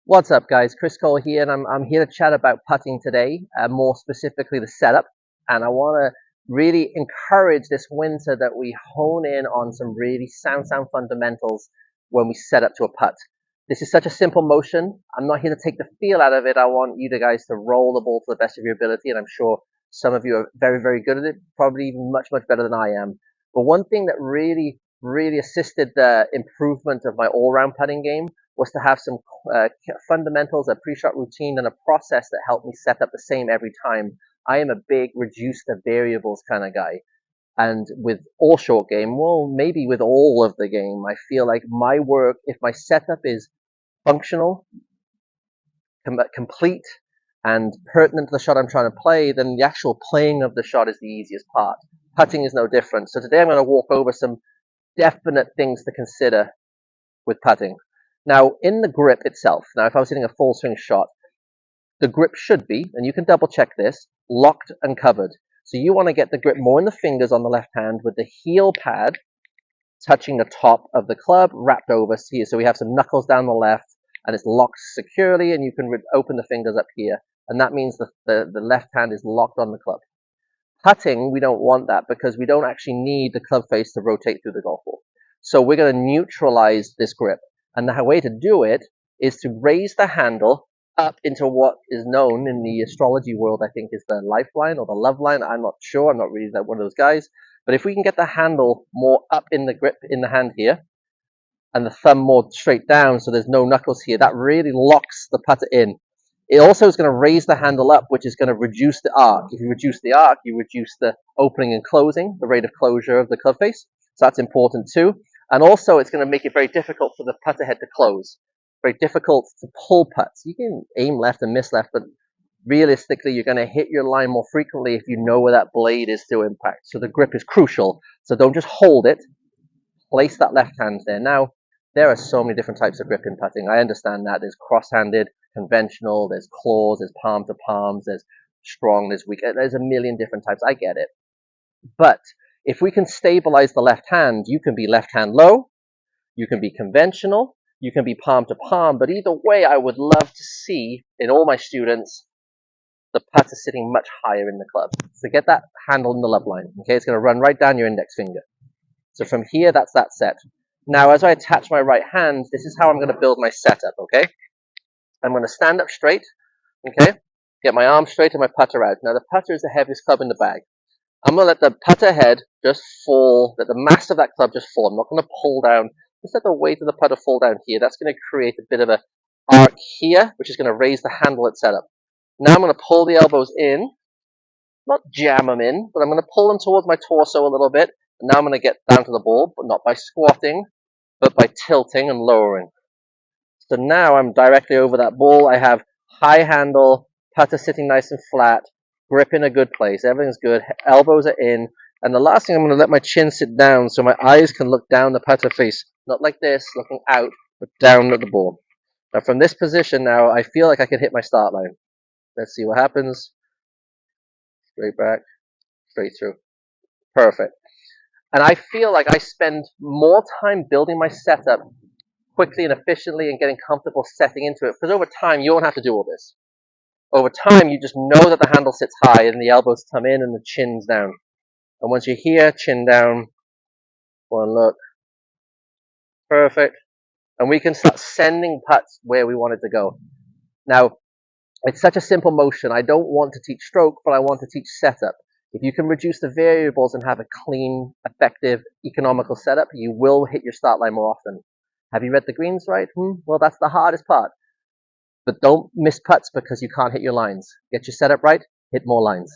What's up, guys? Chris Cole here, and I'm here to chat about putting today, more specifically the setup. And I want to really encourage this winter that we hone in on some really sound fundamentals when we set up to a putt. This is such a simple motion. I'm not here to take the feel out of it. I want you guys to roll the ball to the best of your ability, and I'm sure some of you are very good at it, probably even much better than I am. But one thing that really assisted the improvement of my all-round putting game was to have some fundamentals, a pre-shot routine, and a process that helped me set up the same every time. I am a big reduce the variables kind of guy. And with all short game, well, maybe with all of the game, I feel like my work, if my setup is functional, complete, and pertinent to the shot I'm trying to play, then the actual playing of the shot is the easiest part. Putting is no different. So today I'm going to walk over some definite things to consider with putting. Now, in the grip itself, now if I was hitting a full swing shot, the grip should be, and you can double check this, locked and covered. So you want to get the grip more in the fingers on the left hand with the heel pad touching the top of the club, wrapped over here. So we have some knuckles down the left, and it's locked securely, and you can open the fingers up here. And that means the left hand is locked on the club. Putting, we don't want that because we don't actually need the club face to rotate through the golf ball. So we're going to neutralize this grip. And the way to do it is to raise the handle up into what is known in the astrology world, I think, is the lifeline or the love line. I'm not sure. I'm not really one of those guys. But if we can get the handle more up in the grip in the hand here, and the thumb more straight down so there's no knuckles here, that really locks the putter in. It also is going to raise the handle up, which is going to reduce the arc. If you reduce the arc, you reduce the opening and closing, the rate of closure of the club face. So that's important too. And also it's going to make it very difficult for the putter head to close. Very difficult to pull putts. You can aim left and miss left, but realistically you're going to hit your line more frequently if you know where that blade is to impact. So the grip is crucial. So don't just hold it. Place that left hand there. Now, there are so many different types of grip in putting. I understand that. There's cross-handed, conventional, there's claws, there's palm to palms, there's strong, there's weak. There's a million different types. I get it. But if we can stabilize the left hand, you can be left hand low, you can be conventional, you can be palm to palm, but either way, I would love to see in all my students the putter sitting much higher in the club. So get that handle in the love line. Okay, it's going to run right down your index finger. So from here, that's that set. Now, as I attach my right hand, this is how I'm going to build my setup, okay? I'm going to stand up straight, okay? Get my arm straight and my putter out. Now, the putter is the heaviest club in the bag. I'm going to let the putter head just fall, let the mass of that club just fall. I'm not going to pull down. Just let the weight of the putter fall down here. That's going to create a bit of an arc here, which is going to raise the handle at setup. Now I'm going to pull the elbows in, not jam them in, but I'm going to pull them towards my torso a little bit. And now I'm going to get down to the ball, but not by squatting, but by tilting and lowering. So now I'm directly over that ball. I have high handle, putter sitting nice and flat, grip in a good place. Everything's good. Elbows are in. And the last thing, I'm going to let my chin sit down so my eyes can look down the putter face. Not like this, looking out, but down at the ball. Now from this position now, I feel like I can hit my start line. Let's see what happens. Straight back, straight through. Perfect. And I feel like I spend more time building my setup quickly and efficiently and getting comfortable setting into it. Because over time, you won't have to do all this. Over time, you just know that the handle sits high and the elbows come in and the chin's down. And once you're here, chin down, one look, perfect. And we can start sending putts where we want it to go. Now, it's such a simple motion. I don't want to teach stroke, but I want to teach setup. If you can reduce the variables and have a clean, effective, economical setup, you will hit your start line more often. Have you read the greens right? Well, that's the hardest part. But don't miss putts because you can't hit your lines. Get your setup right, hit more lines.